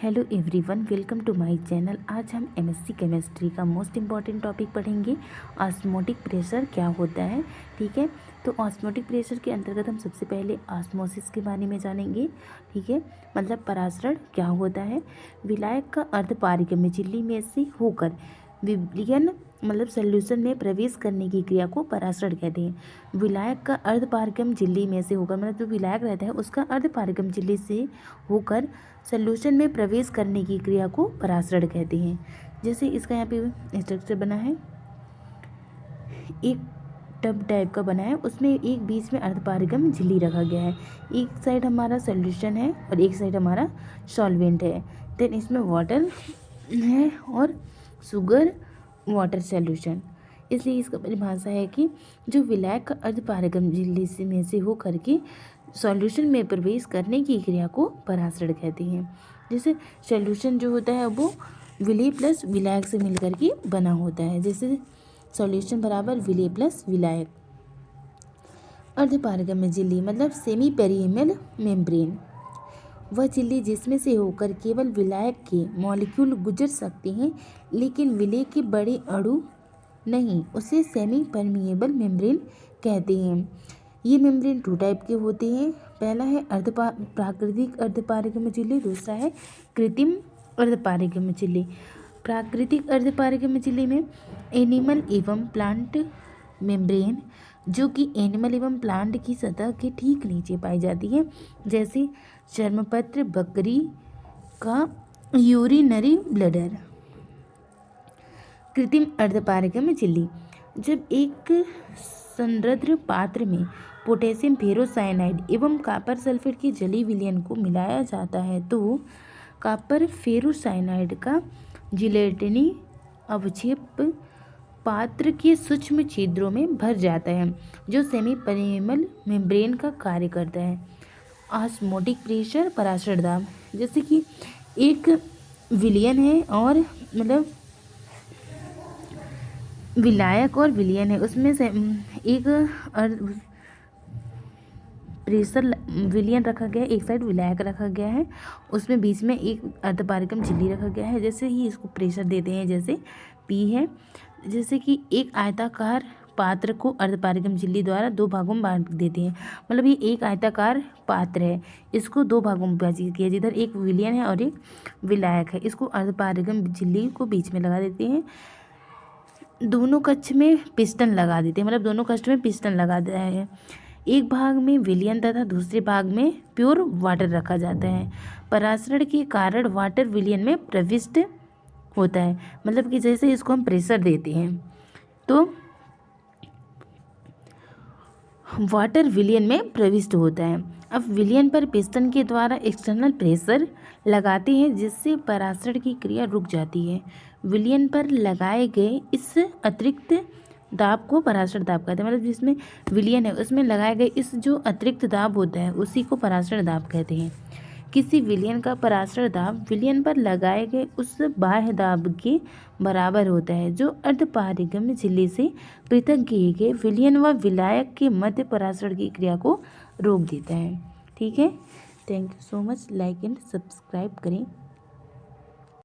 Hello everyone, welcome to my channel. आज हम MSc chemistry का मोस्ट इम्पॉर्टेंट टॉपिक पढ़ेंगे, ऑस्मोटिक प्रेशर क्या होता है। ठीक है, तो ऑस्मोटिक प्रेशर के अंतर्गत हम सबसे पहले ऑस्मोसिस के बारे में जानेंगे। ठीक है, मतलब परासरण क्या होता है। विलायक का अर्धपारगम्य झिल्ली में से होकर विलयन मतलब सॉल्यूशन में प्रवेश करने की क्रिया को परासरण कहते हैं। विलायक का अर्धपारगम्य झिल्ली में से होकर, मतलब जो विलायक रहता है उसका अर्धपारगम्य झिल्ली से होकर सॉल्यूशन में प्रवेश करने की क्रिया को परासरण कहते हैं। जैसे इसका यहाँ पे स्ट्रक्चर बना है, एक टब टाइप का बना है, उसमें एक बीच में अर्धपारगम्य झिल्ली रखा गया है। एक साइड हमारा सॉल्यूशन है और एक साइड हमारा सॉल्वेंट है। देन इसमें वाटर है और शुगर वाटर सॉल्यूशन। इसलिए इसका परिभाषा है कि जो विलायक का अर्धपारगम्य झिल्ली से में से हो करके सॉल्यूशन में प्रवेश करने की क्रिया को परासरण कहते हैं। जैसे सॉल्यूशन जो होता है वो विलेय प्लस विलायक से मिलकर के बना होता है। जैसे सॉल्यूशन बराबर विलेय प्लस विलायक। अर्धपारगम्य झिल्ली मतलब सेमी पेरियमल मेम्ब्रेन, वह झिल्ली जिसमें से होकर केवल विलायक के मॉलिक्यूल गुजर सकते हैं लेकिन विलेय के बड़े अणु नहीं, उसे सेमी परमिएबल मेम्ब्रेन कहते हैं। ये मेम्ब्रेन टू टाइप के होते हैं। पहला है प्राकृतिक अर्धपारगम्य झिल्ली, दूसरा है कृत्रिम अर्धपारगम्य झिल्ली। प्राकृतिक अर्धपारगम्य झिल्ली में एनिमल एवं प्लांट मेम्ब्रेन, जो कि एनिमल एवं प्लांट की सतह के ठीक नीचे पाई जाती है, जैसे चर्मपत्र, बकरी का यूरिनरी ब्लैडर। कृत्रिम अर्धपारगम्य झिल्ली, जब एक संरद्र पात्र में पोटेशियम फेरोसाइनाइड एवं कॉपर सल्फेट के जलीय विलयन को मिलाया जाता है तो कॉपर फेरोसाइनाइड का जिलेटिनी अवक्षेप पात्र के सूक्ष्म छिद्रों में भर जाता है, जो सेमी परमिएबल मेम्ब्रेन का कार्य करता है। ऑस्मोटिक प्रेशर परासरण दाब, जैसे कि एक विलयन है और मतलब विलायक और विलयन है, उसमें से एक प्रेशर विलयन रखा गया है, एक साइड विलायक रखा गया है, उसमें बीच में एक अर्धपारगम्य झिल्ली रखा गया है। जैसे ही इसको प्रेशर देते हैं, जैसे पी है, जैसे कि एक आयताकार पात्र को अर्धपारगम्य झिल्ली द्वारा दो भागों में बांट देते हैं। मतलब ये एक आयताकार पात्र है, इसको दो भागों में विभाजित किया, जिधर एक विलयन है और एक विलायक है। इसको अर्धपारगम्य झिल्ली को बीच में लगा देते हैं, दोनों कक्ष में पिस्टन लगा देते हैं, मतलब दोनों कक्ष में पिस्टन लगा दिया है। एक भाग में विलयन तथा दूसरे भाग में प्योर वाटर रखा जाता है। परासरण के कारण वाटर विलयन में प्रविष्ट होता है, मतलब कि जैसे इसको हम प्रेशर देते हैं तो वाटर विलयन में प्रविष्ट होता है। अब विलयन पर पिस्टन के द्वारा एक्सटर्नल प्रेशर लगाते हैं, जिससे परासरण की क्रिया रुक जाती है। विलयन पर लगाए गए इस अतिरिक्त दाब को परासरण दाब कहते हैं। मतलब जिसमें विलयन है उसमें लगाए गए इस जो अतिरिक्त दाब होता है उसी को परासरण दाब कहते हैं। किसी विलयन का परासरण दाब विलयन पर लगाए गए उस बाह्य दाब के बराबर होता है, जो अर्धपारगम्य झिल्ली से पृथक किए गए विलयन व विलायक के मध्य परासरण की क्रिया को रोक देता है। ठीक है, thank you so much. Like and subscribe करें।